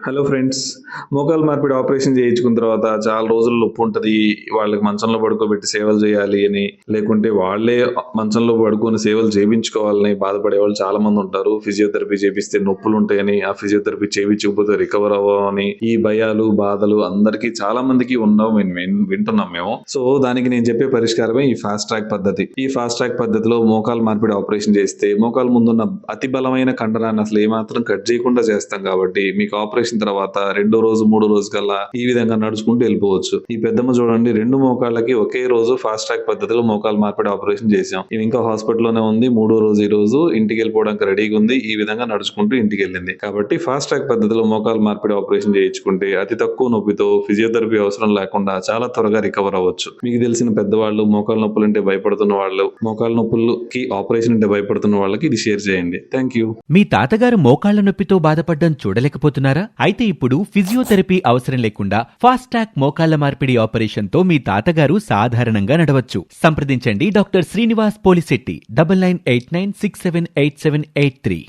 Hello friends. మోకాలు మార్పిడి operation చేయించుకున్న తర్వాత చాలా రోజులు నొప్పి ఉంటది. వాళ్ళకి మంచంలో పడుకోబెట్టి సేవలు చేయాలి అని, లేకుంటే వాళ్ళే మంచంలో పడుకొని సేవలు చేయించుకోవాలని బాధపడేవాళ్ళు చాలా మంది ఉంటారు. ఫిజియోథెరపీ చేపిస్తే నొప్పులుంటాయని, ఆ ఫిజియోథెరపీ చేయించకపోతే రికవర్ అవ్వమని ఈ భయాలు, బాధలు అందరికీ చాలా మందికి ఉండవు. వింటున్నాం మేము. సో దానికి నేను చెప్పే పరిష్కారమే ఈ ఫాస్ట్ ట్రాక్ పద్ధతి. ఈ ఫాస్ట్ ట్రాక్ పద్ధతిలో మోకాలు మార్పిడి ఆపరేషన్ చేస్తే మోకాలు ముందున్న అతి బలమైన కండరాన్ని అసలు ఏమాత్రం కట్ చేయకుండా చేస్తాం కాబట్టి మీకు ఆపరేషన్ తర్వాత 2వ రోజు 3వ రోజు కల్లా ఈ విధంగా నడుచుకుంటూ వెళ్ళిపోవచ్చు. ఈ పెద్దమ్మ చూడండి, 2 మోకాళ్ళకి ఒకే రోజు ఫాస్ట్ ట్రాక్ పద్ధతిలో మోకాలు మార్పిడి ఆపరేషన్ చేశాం. ఇవి ఇంకా హాస్పిటల్లోనే ఉంది. 3వ రోజు ఈ రోజు ఇంటికి వెళ్ళిపోవడానికి రెడీగా ఉంది. ఈ విధంగా నడుచుకుంటూ ఇంటికి వెళ్ళింది. కాబట్టి ఫాస్ట్ ట్రాక్ పద్ధతిలో మోకాలు మార్పిడి ఆపరేషన్ చేయించుకుంటే అతి తక్కువ నొప్పితో ఫిజియోథెరపీ అవసరం లేకుండా చాలా త్వరగా రికవర్ అవ్వచ్చు. మీకు తెలిసిన పెద్దవాళ్ళు, మోకాలు నొప్పులంటే భయపడుతున్న వాళ్ళు, మోకాలు నొప్పులకి ఆపరేషన్ అంటే భయపడుతున్న వాళ్ళకి ఇది షేర్ చేయండి. Thank you. మీ తాతగారు మోకాళ్ల నొప్పితో బాధపడ్డం చూడలేకపోతున్నారా? అయితే ఇప్పుడు ఫిజియోథెరపీ అవసరం లేకుండా ఫాస్ట్ ట్రాక్ మోకాళ్ల మార్పిడి ఆపరేషన్ తో మీ తాతగారు సాధారణంగా నడవచ్చు. సంప్రదించండి డాక్టర్ శ్రీనివాస్ పోలిశెట్టి 9989678783.